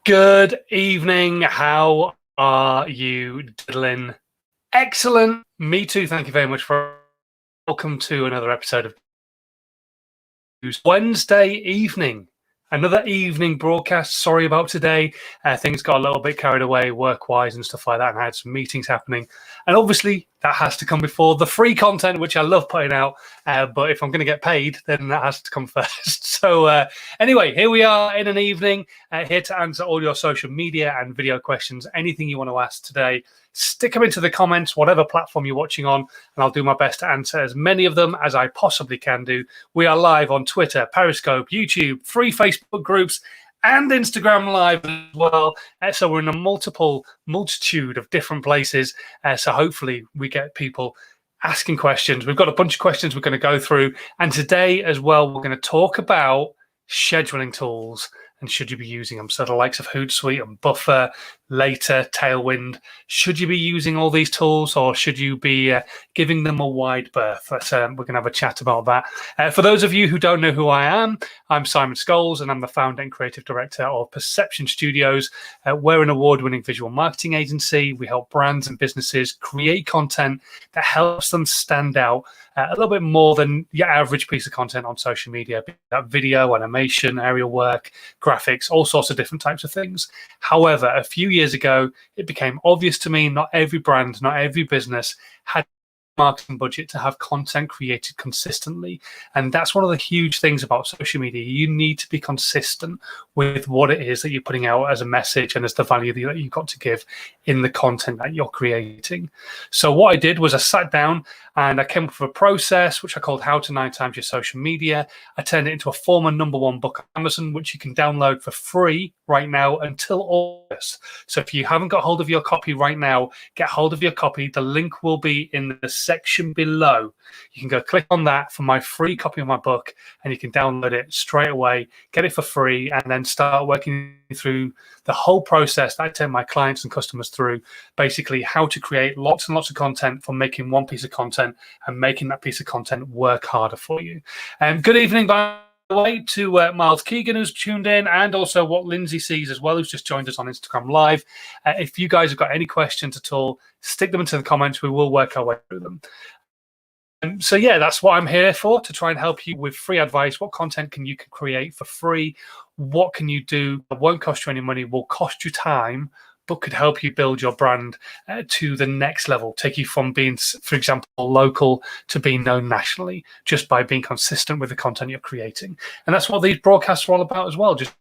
Good evening. How are you doing? Excellent. Me too. Thank you very much for welcome to another episode of Wednesday evening. Another evening broadcast. Sorry about today. Things got a little bit carried away work-wise and stuff like that, and I had some meetings happening. And obviously, that has to come before the free content, which I love putting out. But if I'm going to get paid, then that has to come first. So anyway, here we are in an evening, here to answer all your social media and video questions. Anything you want to ask today, stick them into the comments, whatever platform you're watching on, and I'll do my best to answer as many of them as I possibly can do. We are live on Twitter, Periscope, YouTube, free Facebook groups, and Instagram Live as well. So we're in a multitude of different places. So hopefully we get people asking questions. We've got a bunch of questions we're going to go through. And today as well, we're going to talk about scheduling tools and should you be using them. So the likes of Hootsuite and Buffer, Later, Tailwind. Should you be using all these tools or should you be giving them a wide berth? We're going to have a chat about that. For those of you who don't know who I am, I'm Simon Scholes and I'm the founder and creative director of Perception Studios. We're an award-winning visual marketing agency. We help brands and businesses create content that helps them stand out a little bit more than your average piece of content on social media, be that video, animation, aerial work, graphics, all sorts of different types of things. However, a few years ago, it became obvious to me not every brand, not every business had marketing budget to have content created consistently. And that's one of the huge things about social media. You need to be consistent with what it is that you're putting out as a message and as the value that you've got to give in the content that you're creating. So what I did was I sat down and I came up with a process which I called How to 9 Times Your Social Media. I turned it into a former #1 book on Amazon, which you can download for free right now until August. So if you haven't got hold of your copy right now, get hold of your copy. The link will be in the section below. You can go click on that for my free copy of my book and you can download it straight away, get it for free, and then start working through the whole process that I take my clients and customers through, basically how to create lots and lots of content from making one piece of content and making that piece of content work harder for you. Good evening, by the way, to Miles Keegan, who's tuned in, and also what Lindsay sees as well, who's just joined us on Instagram Live. If you guys have got any questions at all, stick them into the comments. We will work our way through them. So yeah, that's what I'm here for, to try and help you with free advice. What content can you create for free? What can you do that won't cost you any money, will cost you time, but could help you build your brand to the next level, take you from being, for example, local to being known nationally, just by being consistent with the content you're creating. And that's what these broadcasts are all about as well, just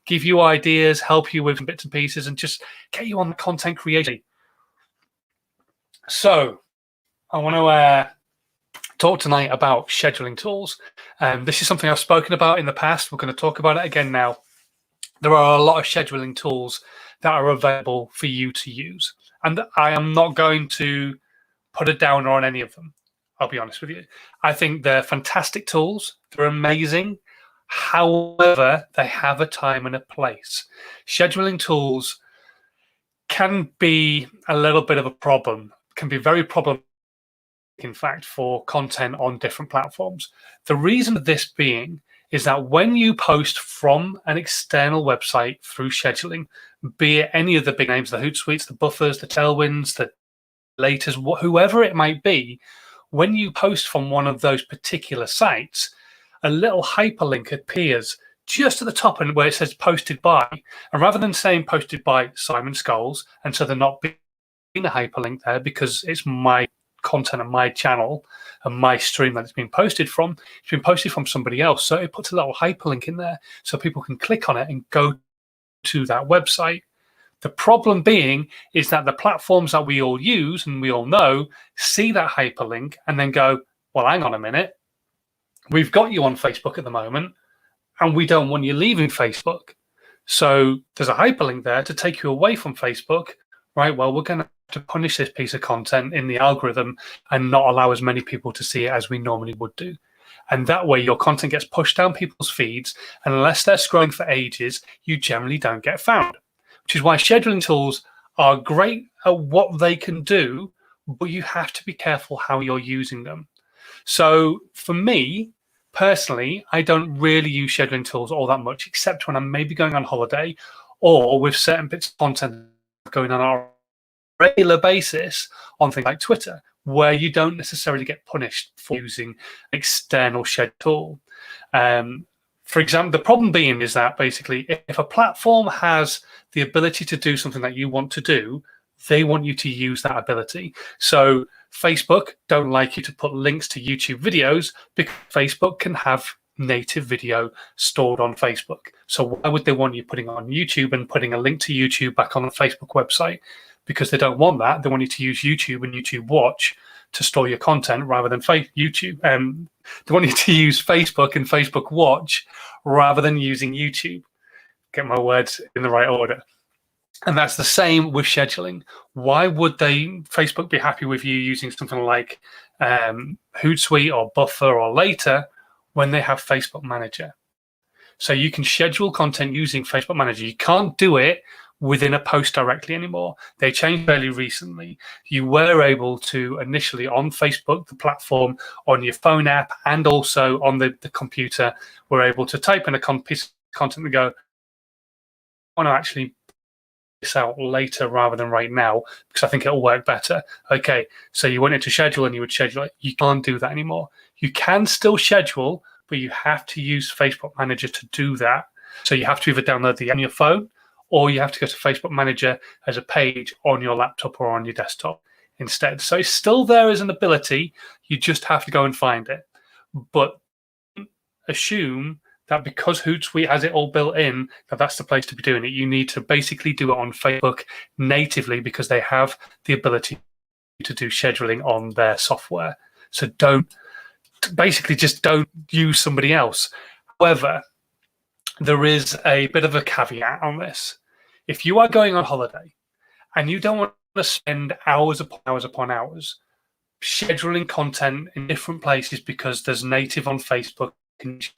give you ideas, help you with bits and pieces, and just get you on the content creation. So I want to talk tonight about scheduling tools. This is something I've spoken about in the past. We're going to talk about it again now. There are a lot of scheduling tools that are available for you to use. And I am not going to put a downer on any of them. I'll be honest with you. I think they're fantastic tools. They're amazing. However, they have a time and a place. Scheduling tools can be a little bit of a problem, can be very problematic, in fact, for content on different platforms. The reason for this being is that when you post from an external website through scheduling, be it any of the big names, the Hootsuites, the Buffers, the Tailwinds, the Laters, whoever it might be, when you post from one of those particular sites, a little hyperlink appears just at the top and where it says posted by. And rather than saying posted by Simon Scholes, and so they're not being a hyperlink there because it's my content on my channel and my stream that it's been posted from, it's been posted from somebody else. So it puts a little hyperlink in there so people can click on it and go to that website. The problem being is that the platforms that we all use and we all know see that hyperlink and then go, well, hang on a minute. We've got you on Facebook at the moment and we don't want you leaving Facebook. So there's a hyperlink there to take you away from Facebook, right? Well, we're going to punish this piece of content in the algorithm and not allow as many people to see it as we normally would do. And that way your content gets pushed down people's feeds, and unless they're scrolling for ages, you generally don't get found, which is why scheduling tools are great at what they can do, but you have to be careful how you're using them. So for me, Personally, I don't really use scheduling tools all that much, except when I'm maybe going on holiday or with certain bits of content going on a regular basis on things like Twitter, where you don't necessarily get punished for using an external schedule tool. For example, the problem being is that basically if a platform has the ability to do something that you want to do, they want you to use that ability. So Facebook don't like you to put links to YouTube videos because Facebook can have native video stored on Facebook. So why would they want you putting it on YouTube and putting a link to YouTube back on the Facebook website? Because they don't want that. They want you to use YouTube and YouTube Watch to store your content rather than YouTube. They want you to use Facebook and Facebook Watch rather than using YouTube. Get my words in the right order. And that's the same with scheduling. Why would Facebook be happy with you using something like Hootsuite or Buffer or Later when they have Facebook Manager? So you can schedule content using Facebook Manager. You can't do it within a post directly anymore. They changed fairly recently. You were able to initially on Facebook, the platform, on your phone app, and also on the computer, were able to type in a piece of content and go, I want to actually this out later rather than right now because I think it'll work better. Okay, so you wanted to schedule and you would schedule it. You can't do that anymore. You can still schedule, but you have to use Facebook Manager to do that. So you have to either download the app on your phone or you have to go to Facebook Manager as a page on your laptop or on your desktop instead. So it's still there as an ability. You just have to go and find it. But assume that because Hootsuite has it all built in, that's the place to be doing it. You need to basically do it on Facebook natively because they have the ability to do scheduling on their software. So don't use somebody else. However, there is a bit of a caveat on this. If you are going on holiday and you don't want to spend hours upon hours upon hours scheduling content in different places because there's native on Facebook,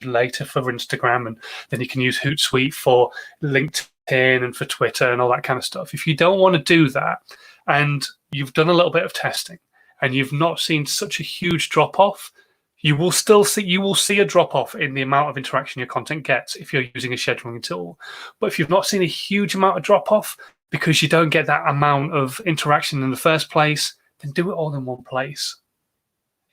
later for Instagram, and then you can use Hootsuite for LinkedIn and for Twitter and all that kind of stuff. If you don't want to do that and you've done a little bit of testing and you've not seen such a huge drop off, you will see a drop off in the amount of interaction your content gets if you're using a scheduling tool. But if you've not seen a huge amount of drop off because you don't get that amount of interaction in the first place, then do it all in one place.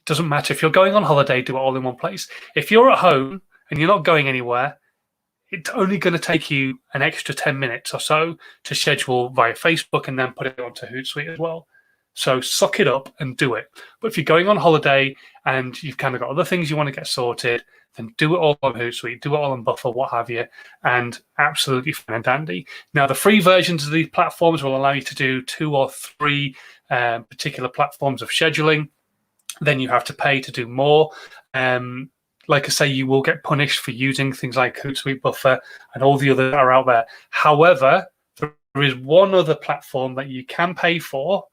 Doesn't matter. If you're going on holiday, do it all in one place. If you're at home and you're not going anywhere, it's only going to take you an extra 10 minutes or so to schedule via Facebook and then put it onto Hootsuite as well. So suck it up and do it. But if you're going on holiday and you've kind of got other things you want to get sorted, then do it all on Hootsuite, do it all on Buffer, what have you, and absolutely fine and dandy. Now, the free versions of these platforms will allow you to do 2 or 3 particular platforms of scheduling. Then you have to pay to do more. Like I say, you will get punished for using things like Hootsuite, Buffer, and all the others that are out there. However, there is one other platform that you can pay for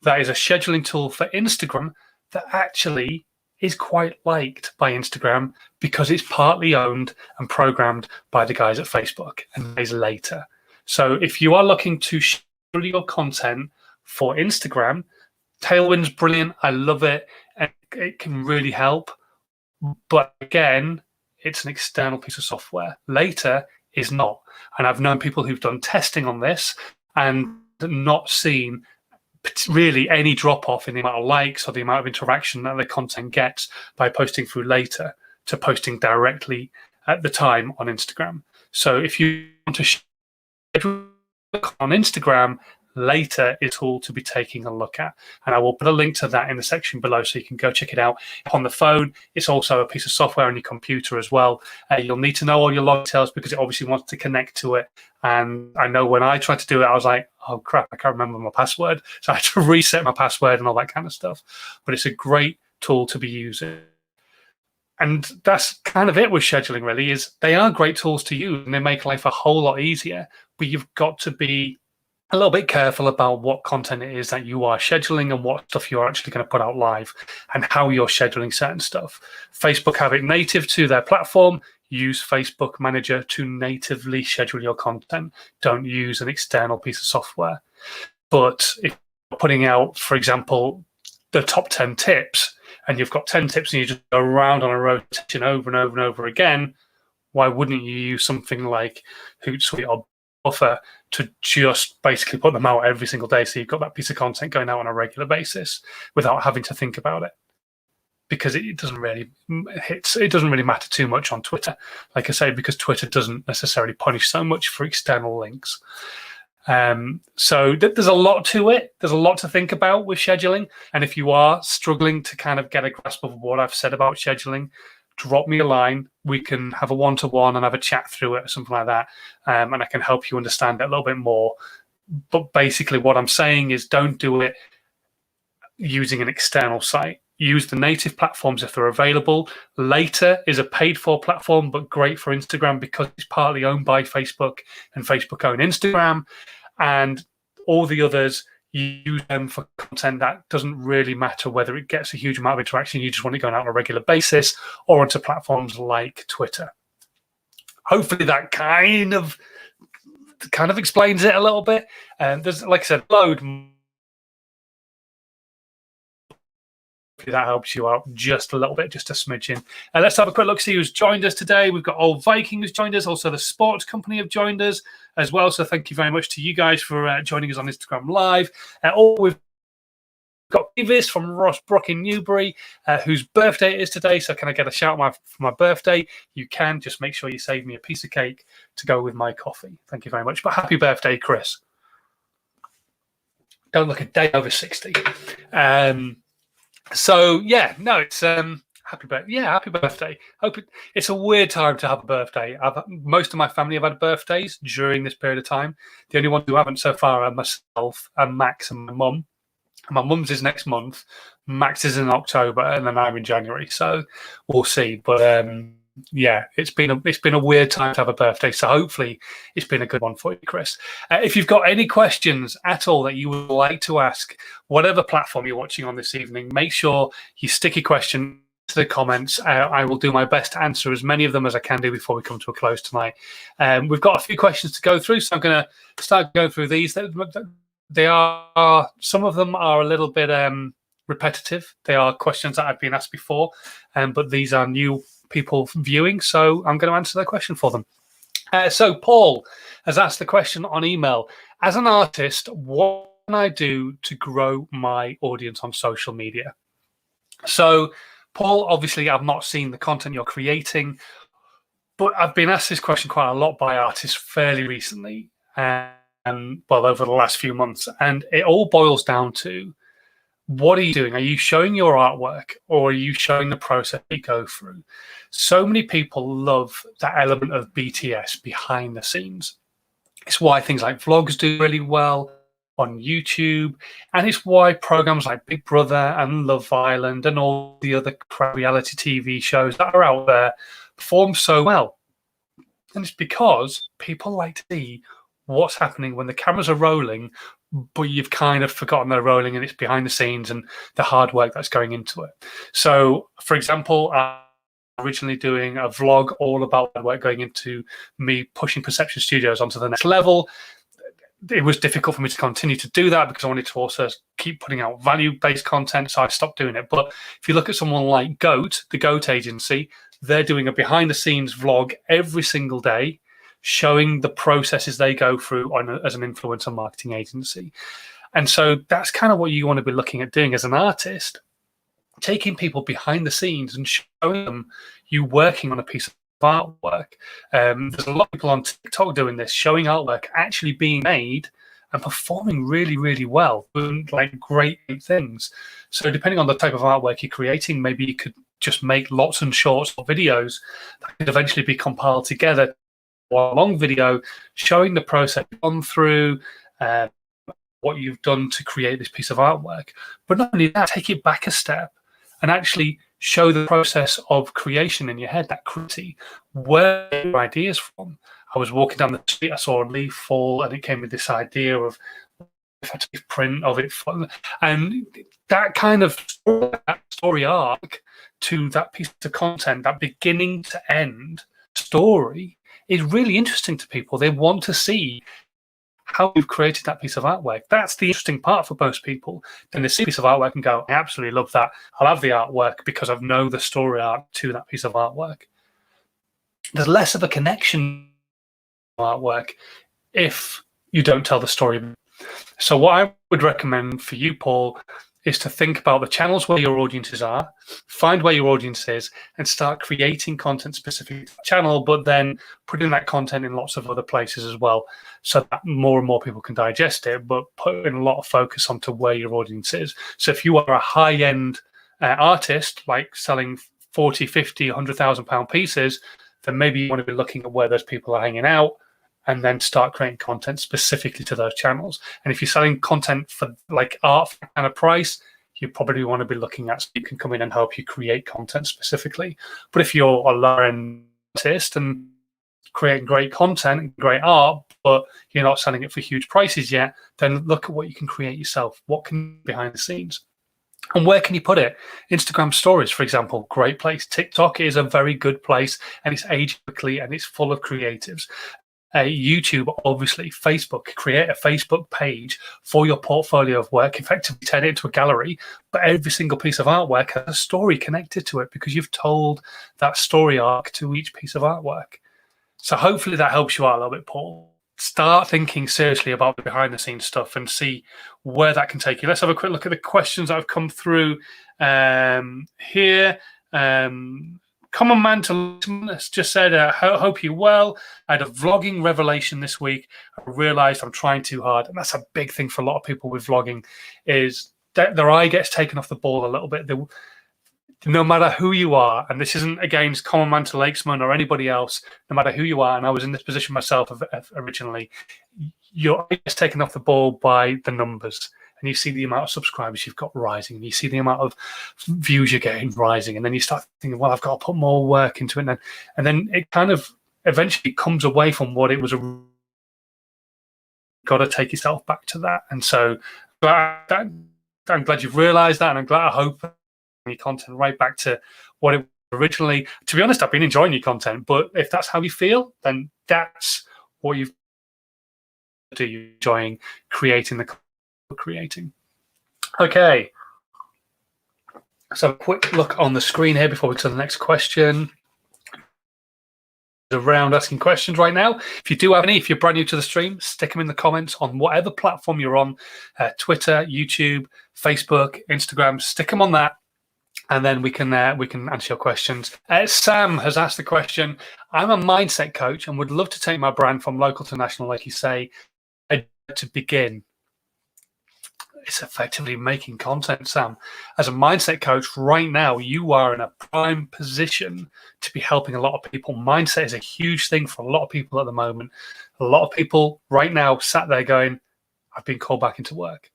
that is a scheduling tool for Instagram that actually is quite liked by Instagram because it's partly owned and programmed by the guys at Facebook, and that is Later. So if you are looking to schedule your content for Instagram, Tailwind's brilliant. I love it. And it can really help. But again, it's an external piece of software. Later is not. And I've known people who've done testing on this and not seen really any drop off in the amount of likes or the amount of interaction that the content gets by posting through Later to posting directly at the time on Instagram. So if you want to schedule on Instagram, Later is a tool to be taking a look at, and I will put a link to that in the section below so you can go check it out. On the phone, it's also a piece of software on your computer as well. You'll need to know all your log details because it obviously wants to connect to it, and I know when I tried to do it I was like, oh crap, I can't remember my password, so I had to reset my password and all that kind of stuff. But it's a great tool to be using. And that's kind of it with scheduling, really, is they are great tools to use and they make life a whole lot easier, but you've got to be a little bit careful about what content it is that you are scheduling and what stuff you're actually going to put out live and how you're scheduling certain stuff. Facebook have it native to their platform. Use Facebook Manager to natively schedule your content. Don't use an external piece of software. But if you're putting out, for example, the top 10 tips and you've got 10 tips and you just go around on a rotation over and over and over again, why wouldn't you use something like Hootsuite or Buffer to just basically put them out every single day, so you've got that piece of content going out on a regular basis without having to think about it? Because it doesn't really matter too much on Twitter, like I say, because Twitter doesn't necessarily punish so much for external links. So there's a lot to it. There's a lot to think about with scheduling. And if you are struggling to kind of get a grasp of what I've said about scheduling, drop me a line. We can have a one-to-one and have a chat through it or something like that. And I can help you understand it a little bit more. But basically what I'm saying is don't do it using an external site. Use the native platforms if they're available. Later is a paid-for platform, but great for Instagram because it's partly owned by Facebook and Facebook own Instagram. And all the others, you use them for content that doesn't really matter whether it gets a huge amount of interaction. You just want it going out on a regular basis, or onto platforms like Twitter. Hopefully that kind of explains it a little bit. There's, like I said, load. That helps you out just a little bit, just a smidgen. Let's have a quick look, see who's joined us today. We've got Old Viking who's joined us. Also, the Sports Company have joined us as well. So thank you very much to you guys for joining us on Instagram Live. We've got Davis from Rossbrook in Newbury, whose birthday it is today. So can I get a shout out for my birthday? You can. Just make sure you save me a piece of cake to go with my coffee. Thank you very much. But happy birthday, Chris. Don't look a day over 60. So yeah, no, it's happy birthday. Yeah, happy birthday. It's a weird time to have a birthday. Most of my family have had birthdays during this period of time. The only ones who haven't so far are myself and Max and my mum. My mum's is next month, Max is in October, and then I'm in January. So we'll see. But yeah, it's been a weird time to have a birthday. So hopefully it's been a good one for you, Chris. If you've got any questions at all that you would like to ask, whatever platform you're watching on this evening, make sure you stick your question to the comments. I will do my best to answer as many of them as I can do before we come to a close tonight. We've got a few questions to go through, so I'm going to start going through these. They are, some of them are a little bit repetitive. They are questions that I've been asked before, but these are new people viewing, so I'm going to answer their question for them. So Paul has asked the question on email: as an artist, what can I do to grow my audience on social media? So Paul, obviously I've not seen the content you're creating, but I've been asked this question quite a lot by artists fairly recently, and well, over the last few months, and it all boils down to, what are you doing? Are you showing your artwork, or are you showing the process you go through? So many people love that element of BTS, behind the scenes. It's why things like vlogs do really well on YouTube, and it's why programs like Big Brother and Love Island and all the other reality TV shows that are out there perform so well. And it's because people like to see what's happening when the cameras are rolling, but you've kind of forgotten they're rolling and it's behind the scenes and the hard work that's going into it. So, for example, I'm originally doing a vlog all about the work going into me pushing Perception Studios onto the next level. It was difficult for me to continue to do that because I wanted to also keep putting out value-based content, so I stopped doing it. But if you look at someone like GOAT, the GOAT agency, they're doing a behind-the-scenes vlog every single day, showing the processes they go through as an influencer marketing agency. And so that's kind of what you want to be looking at doing as an artist, taking people behind the scenes and showing them you working on a piece of artwork. There's a lot of people on TikTok doing this, showing artwork actually being made and performing really, really well, doing like great things. So depending on the type of artwork you're creating, maybe you could just make lots and shorts or videos that could eventually be compiled together, one long video showing the process you've gone through, what you've done to create this piece of artwork. But not only that, take it back a step and actually show the process of creation in your head, that creativity, where your ideas from. I was walking down the street, I saw a leaf fall, and it came with this idea of if I take a print of it, and that kind of story arc to that piece of content, that beginning to end story, is really interesting to people. They want to see how you've created that piece of artwork. That's the interesting part for most people. Then they see a piece of artwork and go, I absolutely love that. I'll have the artwork because I know the story arc to that piece of artwork. There's less of a connection to artwork if you don't tell the story. So what I would recommend for you, Paul, is to think about the channels where your audiences are, find where your audience is, and start creating content specific to the channel, but then putting that content in lots of other places as well, so that more and more people can digest it, but putting a lot of focus onto where your audience is. So if you are a high-end artist, like selling 40, 50, £100,000 pieces, then maybe you want to be looking at where those people are hanging out, and then start creating content specifically to those channels. And if you're selling content for like art for that kind of price, you probably want to be looking at so you can come in and help you create content specifically. But if you're a lower-end artist and creating great content and great art, but you're not selling it for huge prices yet, then look at what you can create yourself. What can be behind the scenes? And where can you put it? Instagram stories, for example, great place. TikTok is a very good place, and it's aged quickly and it's full of creatives. YouTube, obviously, Facebook, create a Facebook page for your portfolio of work, effectively turn it into a gallery, but every single piece of artwork has a story connected to it because you've told that story arc to each piece of artwork. So hopefully that helps you out a little bit, Paul. Start thinking seriously about the behind the scenes stuff and see where that can take you. Let's have a quick look at the questions that have come through here. Common Man to just said, hope you're well. I had a vlogging revelation this week. I realized I'm trying too hard. And that's a big thing for a lot of people with vlogging, is that their eye gets taken off the ball a little bit. No matter who you are, and this isn't against Common Man to Lakesman or anybody else, no matter who you are, and I was in this position myself originally, your eye gets taken off the ball by the numbers. And you see the amount of subscribers you've got rising, and you see the amount of views you're getting rising, and then you start thinking, well, I've got to put more work into it. And then it kind of eventually comes away from what it was. Got to take yourself back to that. And so I'm glad you've realized that, and I'm glad, I hope your content right back to what it was originally. To be honest, I've been enjoying your content, but if that's how you feel, then that's what you've do. You're enjoying creating the content. Creating. Okay, so a quick look on the screen here before we go to the next question. Around asking questions right now. If you do have any, if you're brand new to the stream, stick them in the comments on whatever platform you're on, Twitter, YouTube, Facebook, Instagram. Stick them on that, and then we can answer your questions. Sam has asked the question: I'm a mindset coach and would love to take my brand from local to national, like you say. To begin. It's effectively making content, Sam. As a mindset coach right now, you are in a prime position to be helping a lot of people. Mindset is a huge thing for a lot of people at the moment. A lot of people right now sat there going, I've been called back into work,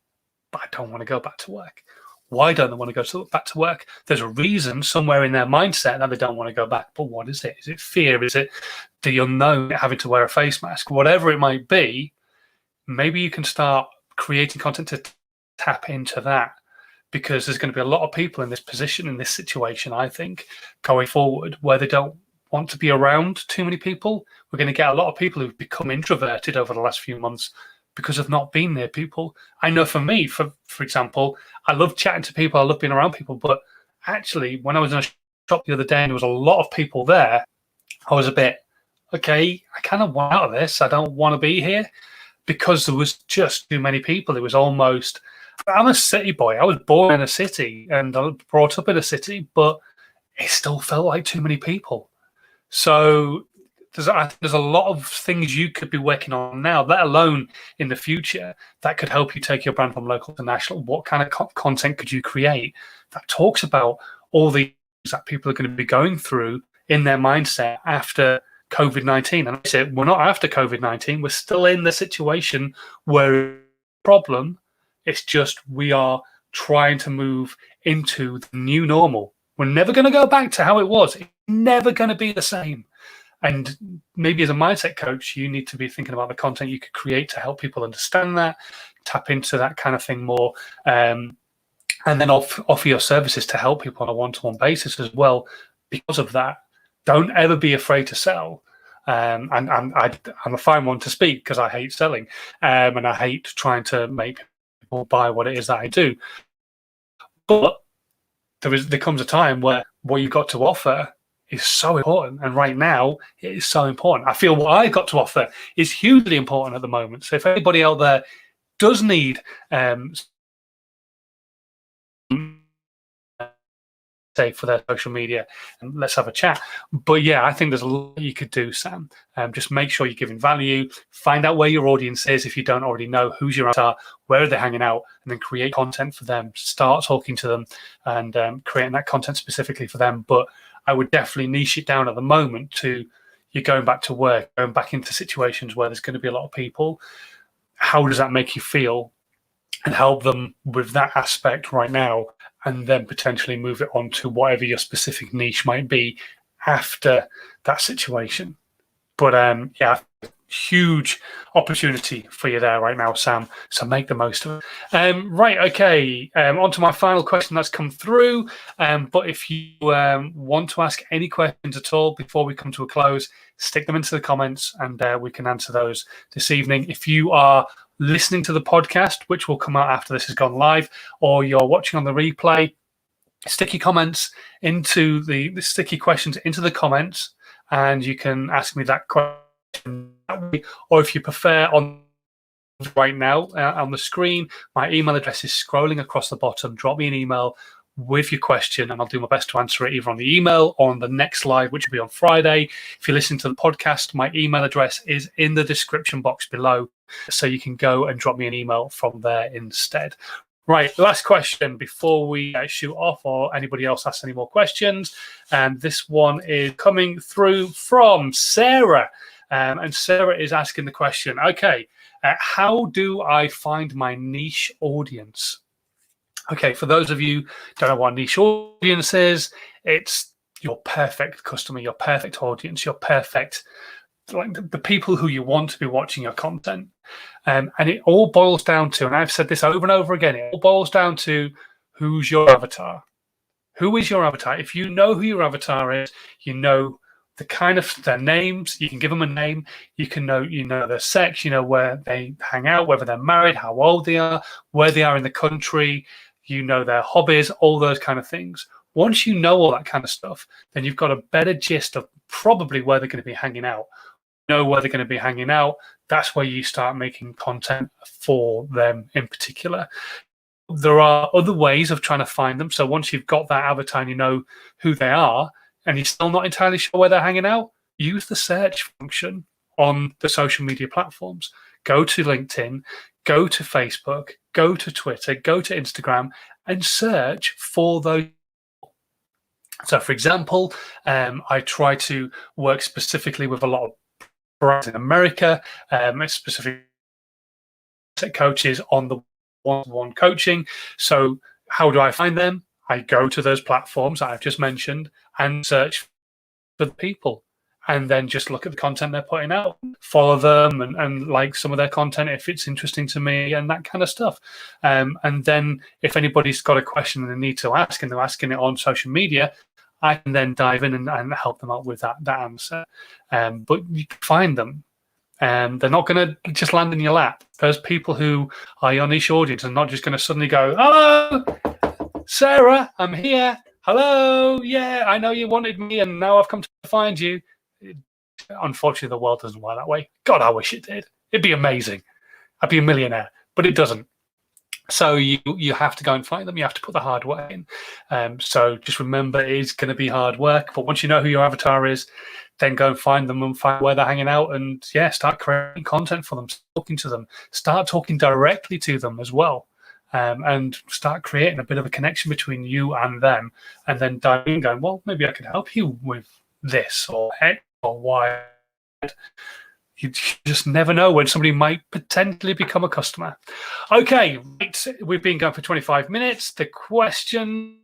but I don't want to go back to work. Why don't they want to go back to work? There's a reason somewhere in their mindset that they don't want to go back. But what is it? Is it fear? Is it the unknown, having to wear a face mask? Whatever it might be, maybe you can start creating content to tap into that, because there's going to be a lot of people in this position, in this situation, I think, going forward, where they don't want to be around too many people. We're going to get a lot of people who've become introverted over the last few months because of not being near people. I know for me, for example, I love chatting to people, I love being around people, but actually when I was in a shop the other day and there was a lot of people there, I was a bit, okay, I kind of want out of this. I don't want to be here, because there was just too many people. It was almost, I'm a city boy. I was born in a city and I was brought up in a city, but it still felt like too many people. So there's a lot of things you could be working on now, let alone in the future, that could help you take your brand from local to national. What kind of content could you create that talks about all the things that people are going to be going through in their mindset after COVID-19? And I said, we're not after COVID-19. We're still in the situation where problem, it's just we are trying to move into the new normal. We're never going to go back to how it was. It's never going to be the same. And maybe as a mindset coach, you need to be thinking about the content you could create to help people understand that, tap into that kind of thing more, and then offer your services to help people on a one-to-one basis as well. Because of that, don't ever be afraid to sell. and I'm a fine one to speak because I hate selling, and I hate trying to make people buy what it is that I do. But there comes a time where what you've got to offer is so important, and right now it is so important. I feel what I've got to offer is hugely important at the moment. So if anybody out there does need say for their social media, and let's have a chat. But yeah, I think there's a lot you could do, Sam. Just make sure you're giving value, find out where your audience is if you don't already know who's your avatar, where are they hanging out, and then create content for them, start talking to them and creating that content specifically for them. But I would definitely niche it down at the moment to you're going back to work, going back into situations where there's going to be a lot of people. How does that make you feel? And help them with that aspect right now, and then potentially move it on to whatever your specific niche might be after that situation. But yeah, huge opportunity for you there right now, Sam. So make the most of it. Right, okay. On to my final question that's come through. But if you want to ask any questions at all before we come to a close, stick them into the comments and we can answer those this evening. If you are listening to the podcast, which will come out after this has gone live, or you're watching on the replay, stick your comments into the sticky questions into the comments, and you can ask me that question that way. Or if you prefer, on right now on the screen, my email address is scrolling across the bottom. Drop me an email with your question and I'll do my best to answer it either on the email or on the next live, which will be on Friday. If you're listening to the podcast, my email address is in the description box below, so you can go and drop me an email from there instead. Right, last question before we shoot off, or anybody else asks any more questions. And this one is coming through from Sarah. And Sarah is asking the question, okay, how do I find my niche audience? Okay, for those of you who don't know what niche audience is, it's your perfect customer, your perfect audience, your perfect, like the people who you want to be watching your content. And it all boils down to, and I've said this over and over again, it all boils down to who's your avatar. Who is your avatar? If you know who your avatar is, you know the kind of their names, you can give them a name, you know their sex, you know where they hang out, whether they're married, how old they are, where they are in the country, you know their hobbies, all those kind of things. Once you know all that kind of stuff, then you've got a better gist of probably where they're going to be hanging out. Know where they're going to be hanging out. That's where you start making content for them in particular. There are other ways of trying to find them. So once you've got that avatar and you know who they are, and you're still not entirely sure where they're hanging out, use the search function on the social media platforms. Go to LinkedIn, go to Facebook, go to Twitter, go to Instagram, and search for those. So, for example, I try to work specifically with a lot of brands in America, specific coaches on the one-to-one coaching. So how do I find them? I go to those platforms that I've just mentioned and search for the people, and then just look at the content they're putting out, follow them and like some of their content if it's interesting to me and that kind of stuff. And then if anybody's got a question and they need to ask and they're asking it on social media, I can then dive in and help them out with that answer. But you can find them. They're not going to just land in your lap. Those people who are your niche audience are not just going to suddenly go, "Hello, Sarah, I'm here. Hello, yeah, I know you wanted me and now I've come to find you." Unfortunately, the world doesn't work that way. God, I wish it did. It'd be amazing. I'd be a millionaire, but it doesn't. So you have to go and find them. You have to put the hard work in. So just remember, it is going to be hard work. But once you know who your avatar is, then go and find them and find where they're hanging out. And yeah, start creating content for them, talking to them, start talking directly to them as well. And start creating a bit of a connection between you and them. And then dive in going, well, maybe I could help you with this or X or Y. You just never know when somebody might potentially become a customer. Okay, right. We've been going for 25 minutes. The questions,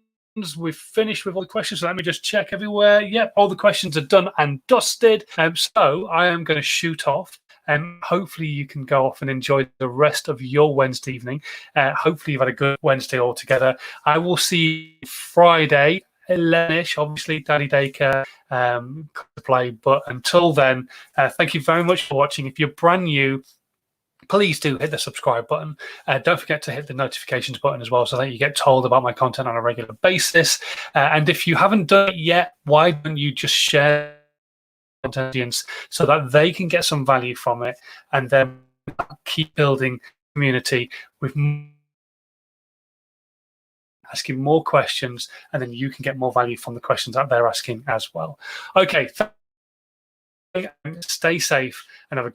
we've finished with all the questions. So let me just check everywhere. Yep, all the questions are done and dusted. So I am going to shoot off. And hopefully you can go off and enjoy the rest of your Wednesday evening. Hopefully you've had a good Wednesday altogether. I will see you Friday 11ish, obviously, Daddy Daycare to play. But until then, thank you very much for watching. If you're brand new, please do hit the subscribe button. Don't forget to hit the notifications button as well so that you get told about my content on a regular basis. And if you haven't done it yet, why don't you just share audience so that they can get some value from it, and then keep building community with asking more questions, and then you can get more value from the questions that they're asking as well. Okay, stay safe and have a